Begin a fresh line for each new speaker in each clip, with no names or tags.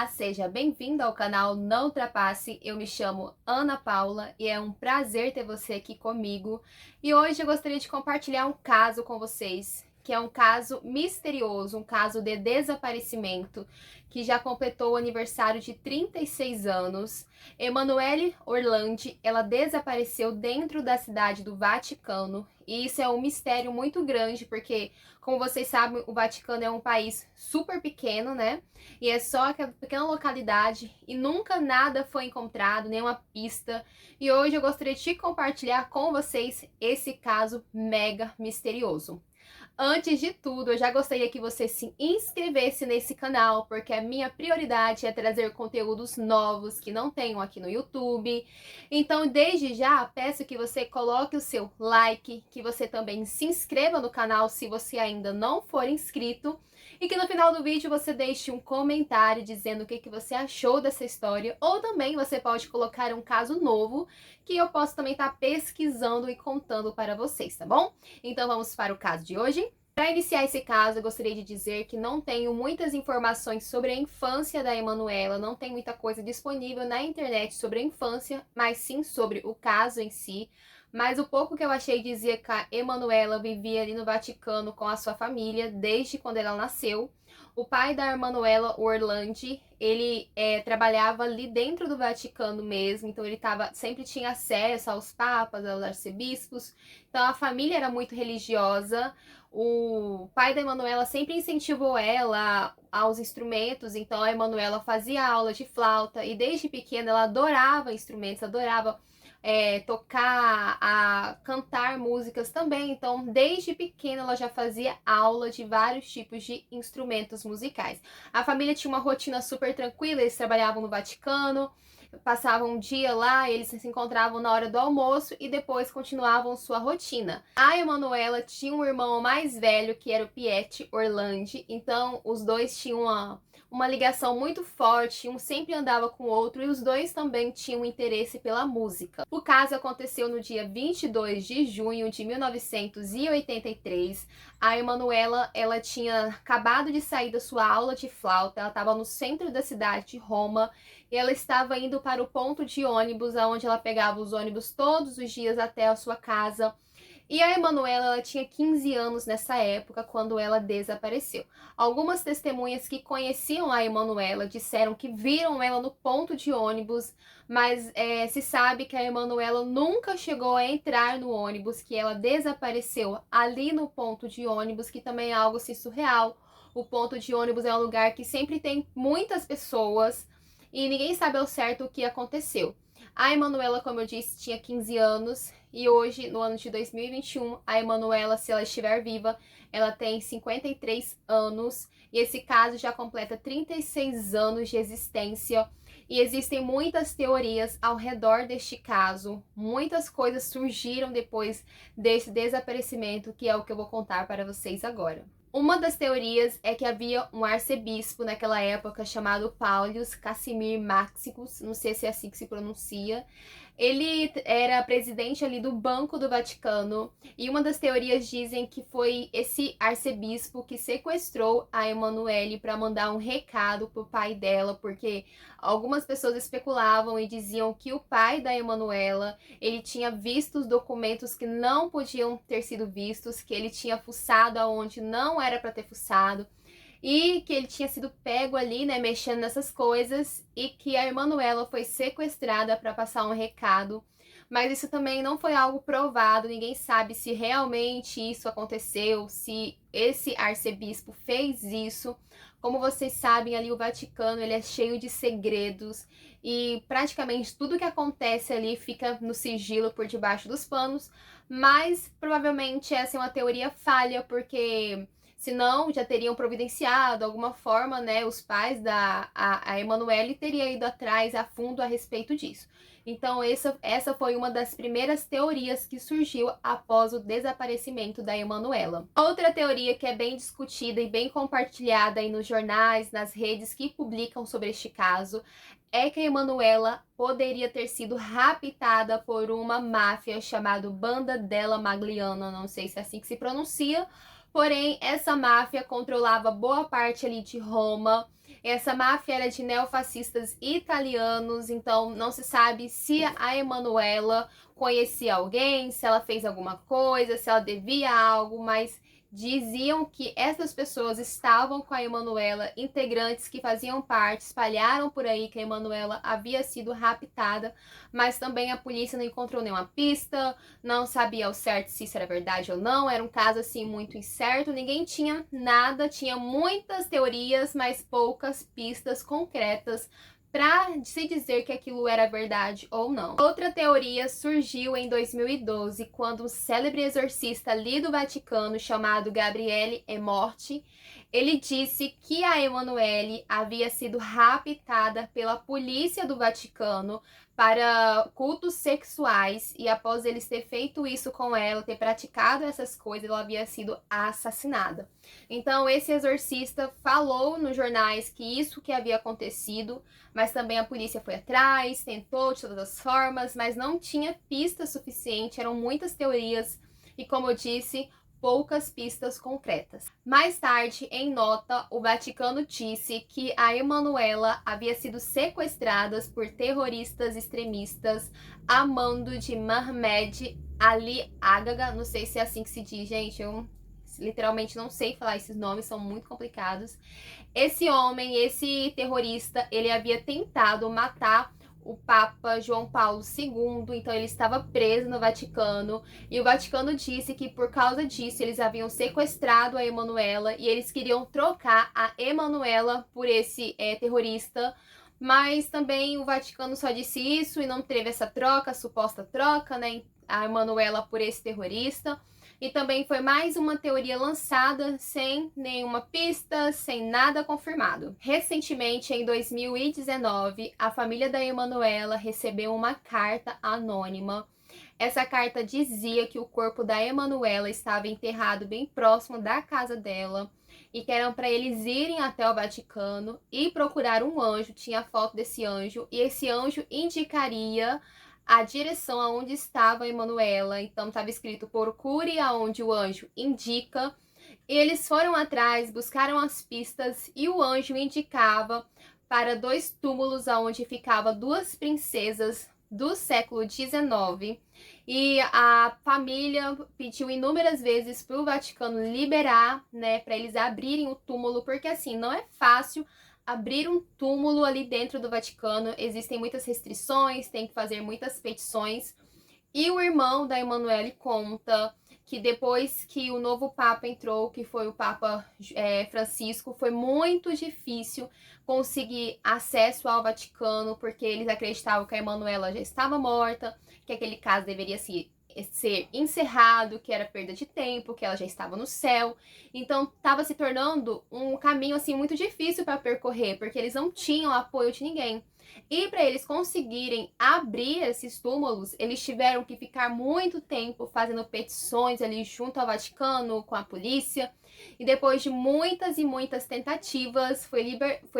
Olá, seja bem-vindo ao canal Não Ultrapasse. Eu me chamo Ana Paula e é um prazer ter você aqui comigo. E hoje eu gostaria de compartilhar um caso com vocês, que é um caso misterioso, um caso de desaparecimento, que já completou o aniversário de 36 anos. Emanuele Orlandi, ela desapareceu dentro da cidade do Vaticano. E isso é um mistério muito grande, porque, como vocês sabem, o Vaticano é um país super pequeno, né? E é só aquela pequena localidade e nunca nada foi encontrado, nenhuma pista. E hoje eu gostaria de compartilhar com vocês esse caso mega misterioso. Antes de tudo, eu já gostaria que você se inscrevesse nesse canal, porque a minha prioridade é trazer conteúdos novos que não tenham aqui no YouTube. Então, desde já, peço que você coloque o seu like, que você também se inscreva no canal se você ainda não for inscrito, e que no final do vídeo você deixe um comentário dizendo o que você achou dessa história, ou também você pode colocar um caso novo que eu posso também estar pesquisando e contando para vocês, tá bom? Então vamos para o caso de hoje. Para iniciar esse caso, eu gostaria de dizer que não tenho muitas informações sobre a infância da Emanuela, não tem muita coisa disponível na internet sobre a infância, mas sim sobre o caso em si. Mas o pouco que eu achei dizia que a Emanuela vivia ali no Vaticano com a sua família desde quando ela nasceu. O pai da Emanuela, o Orlandi, ele trabalhava ali dentro do Vaticano mesmo, então ele sempre tinha acesso aos papas, aos arcebispos. Então a família era muito religiosa. O pai da Emanuela sempre incentivou ela aos instrumentos, então a Emanuela fazia aula de flauta e desde pequena ela adorava instrumentos, adorava tocar, a cantar músicas também. Então, desde pequena, ela já fazia aula de vários tipos de instrumentos musicais. A família tinha uma rotina super tranquila, eles trabalhavam no Vaticano, passavam um dia lá, eles se encontravam na hora do almoço e depois continuavam sua rotina. A Emanuela tinha um irmão mais velho, que era o Piet Orlandi, então os dois tinham uma ligação muito forte, um sempre andava com o outro e os dois também tinham interesse pela música. O caso aconteceu no dia 22 de junho de 1983. A Emanuela, ela tinha acabado de sair da sua aula de flauta, ela estava no centro da cidade de Roma e ela estava indo para o ponto de ônibus, onde ela pegava os ônibus todos os dias até a sua casa. E a Emanuela, ela tinha 15 anos nessa época, quando ela desapareceu. Algumas testemunhas que conheciam a Emanuela disseram que viram ela no ponto de ônibus, mas se sabe que a Emanuela nunca chegou a entrar no ônibus, que ela desapareceu ali no ponto de ônibus, que também é algo assim surreal. O ponto de ônibus é um lugar que sempre tem muitas pessoas e ninguém sabe ao certo o que aconteceu. A Emanuela, como eu disse, tinha 15 anos e hoje, no ano de 2021, a Emanuela, se ela estiver viva, ela tem 53 anos e esse caso já completa 36 anos de existência. E existem muitas teorias ao redor deste caso, muitas coisas surgiram depois desse desaparecimento, que é o que eu vou contar para vocês agora. Uma das teorias é que havia um arcebispo naquela época chamado Paulius Casimir Maximus, não sei se é assim que se pronuncia. Ele era presidente ali do Banco do Vaticano e uma das teorias dizem que foi esse arcebispo que sequestrou a Emanuele para mandar um recado pro pai dela, porque algumas pessoas especulavam e diziam que o pai da Emanuela, ele tinha visto os documentos que não podiam ter sido vistos, que ele tinha fuçado aonde não era para ter fuçado e que ele tinha sido pego ali, né, mexendo nessas coisas e que a Emanuela foi sequestrada para passar um recado. Mas isso também não foi algo provado, ninguém sabe se realmente isso aconteceu, se esse arcebispo fez isso. Como vocês sabem, ali o Vaticano, ele é cheio de segredos e praticamente tudo que acontece ali fica no sigilo por debaixo dos panos, mas provavelmente essa é uma teoria falha, porque senão já teriam providenciado alguma forma, né? Os pais da a Emanuele teriam ido atrás a fundo a respeito disso. Então essa foi uma das primeiras teorias que surgiu após o desaparecimento da Emanuela. Outra teoria que é bem discutida e bem compartilhada aí nos jornais, nas redes que publicam sobre este caso, é que a Emanuela poderia ter sido raptada por uma máfia chamada Banda della Magliana, não sei se é assim que se pronuncia, Porém, essa máfia controlava boa parte ali de Roma. Essa máfia era de neofascistas italianos, então não se sabe se a Emanuela conhecia alguém, se ela fez alguma coisa, se ela devia algo, mas diziam que essas pessoas estavam com a Emanuela, integrantes que faziam parte, espalharam por aí que a Emanuela havia sido raptada, mas também a polícia não encontrou nenhuma pista, não sabia ao certo se isso era verdade ou não, era um caso assim muito incerto, ninguém tinha nada, tinha muitas teorias, mas poucas pistas concretas para se dizer que aquilo era verdade ou não. Outra teoria surgiu em 2012, quando um célebre exorcista ali do Vaticano, chamado Gabriele Amorti, ele disse que a Emanuele havia sido raptada pela polícia do Vaticano para cultos sexuais, e após eles ter feito isso com ela, ter praticado essas coisas, ela havia sido assassinada. Então esse exorcista falou nos jornais que isso que havia acontecido, mas também a polícia foi atrás, tentou de todas as formas, mas não tinha pista suficiente, eram muitas teorias e, como eu disse, poucas pistas concretas. Mais tarde, em nota, o Vaticano disse que a Emanuela havia sido sequestrada por terroristas extremistas a mando de Mehmed Ali Agaga, não sei se é assim que se diz, gente, eu literalmente não sei falar esses nomes, são muito complicados. Esse homem, esse terrorista, ele havia tentado matar o Papa João Paulo II, então ele estava preso no Vaticano, e o Vaticano disse que por causa disso eles haviam sequestrado a Emanuela e eles queriam trocar a Emanuela por esse terrorista, mas também o Vaticano só disse isso e não teve essa troca, suposta troca, né, a Emanuela por esse terrorista. E também foi mais uma teoria lançada sem nenhuma pista, sem nada confirmado. Recentemente, em 2019, a família da Emanuela recebeu uma carta anônima. Essa carta dizia que o corpo da Emanuela estava enterrado bem próximo da casa dela e que eram para eles irem até o Vaticano e procurar um anjo. Tinha a foto desse anjo e esse anjo indicaria a direção aonde estava a Emanuela. Então estava escrito: procure aonde o anjo indica. Eles foram atrás, buscaram as pistas e o anjo indicava para 2 túmulos aonde ficava 2 princesas do século XIX. E a família pediu inúmeras vezes para o Vaticano liberar, né, para eles abrirem o túmulo, porque assim, não é fácil abrir um túmulo ali dentro do Vaticano, existem muitas restrições, tem que fazer muitas petições. E o irmão da Emanuele conta que depois que o novo Papa entrou, que foi o Papa Francisco, foi muito difícil conseguir acesso ao Vaticano, porque eles acreditavam que a Emanuela já estava morta, que aquele caso deveria ser encerrado, que era perda de tempo, que ela já estava no céu. Então estava se tornando um caminho assim muito difícil para percorrer, porque eles não tinham apoio de ninguém. E para eles conseguirem abrir esses túmulos, eles tiveram que ficar muito tempo fazendo petições ali junto ao Vaticano, com a polícia. E depois de muitas e muitas tentativas, foi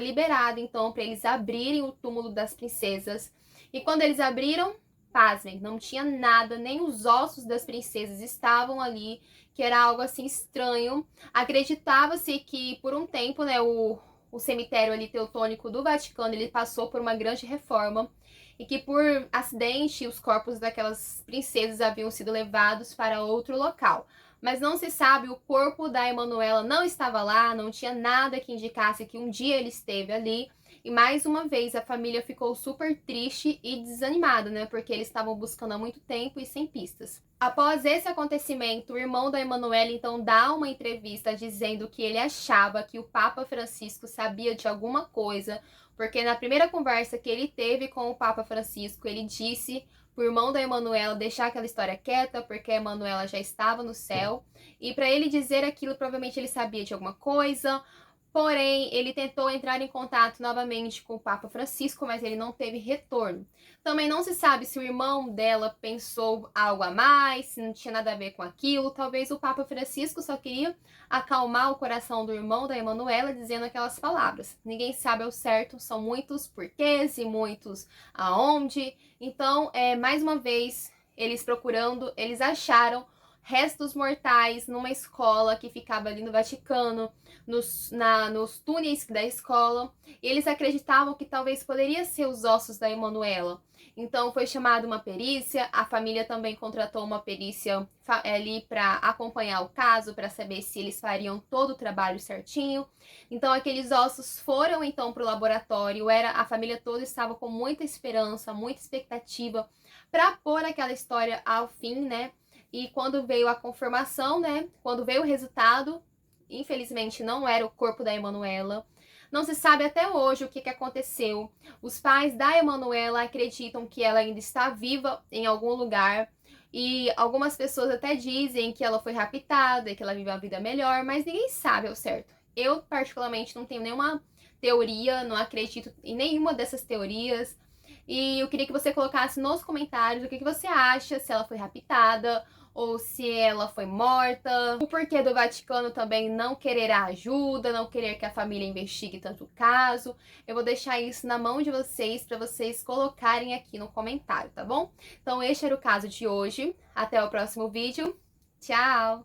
liberado então para eles abrirem o túmulo das princesas. E quando eles abriram, pasmem, não tinha nada, nem os ossos das princesas estavam ali, que era algo assim estranho. Acreditava-se que por um tempo, né, o cemitério ali teutônico do Vaticano, ele passou por uma grande reforma e que por acidente os corpos daquelas princesas haviam sido levados para outro local. Mas não se sabe, o corpo da Emanuela não estava lá, não tinha nada que indicasse que um dia ele esteve ali. E mais uma vez a família ficou super triste e desanimada, né? Porque eles estavam buscando há muito tempo e sem pistas. Após esse acontecimento, o irmão da Emanuela então dá uma entrevista dizendo que ele achava que o Papa Francisco sabia de alguma coisa, porque na primeira conversa que ele teve com o Papa Francisco, ele disse pro irmão da Emanuela deixar aquela história quieta, porque a Emanuela já estava no céu, e para ele dizer aquilo, provavelmente ele sabia de alguma coisa. Porém, ele tentou entrar em contato novamente com o Papa Francisco, mas ele não teve retorno. Também não se sabe se o irmão dela pensou algo a mais, se não tinha nada a ver com aquilo. Talvez o Papa Francisco só queria acalmar o coração do irmão da Emanuela dizendo aquelas palavras. Ninguém sabe ao certo, são muitos porquês e muitos aonde. Então, mais uma vez, eles procurando, eles acharam restos mortais numa escola que ficava ali no Vaticano, nos túneis da escola, e eles acreditavam que talvez poderia ser os ossos da Emanuela. Então foi chamada uma perícia, a família também contratou uma perícia ali para acompanhar o caso, para saber se eles fariam todo o trabalho certinho. Então aqueles ossos foram então para o laboratório, a família toda estava com muita esperança, muita expectativa para pôr aquela história ao fim, né? E quando veio a confirmação, né? Quando veio o resultado, infelizmente não era o corpo da Emanuela. Não se sabe até hoje o que aconteceu. Os pais da Emanuela acreditam que ela ainda está viva em algum lugar. E algumas pessoas até dizem que ela foi raptada e que ela vive uma vida melhor, mas ninguém sabe ao certo. Eu, particularmente, não tenho nenhuma teoria, não acredito em nenhuma dessas teorias. E eu queria que você colocasse nos comentários o que você acha, se ela foi raptada ou se ela foi morta, o porquê do Vaticano também não querer a ajuda, não querer que a família investigue tanto o caso. Eu vou deixar isso na mão de vocês para vocês colocarem aqui no comentário, tá bom? Então este era o caso de hoje. Até o próximo vídeo. Tchau!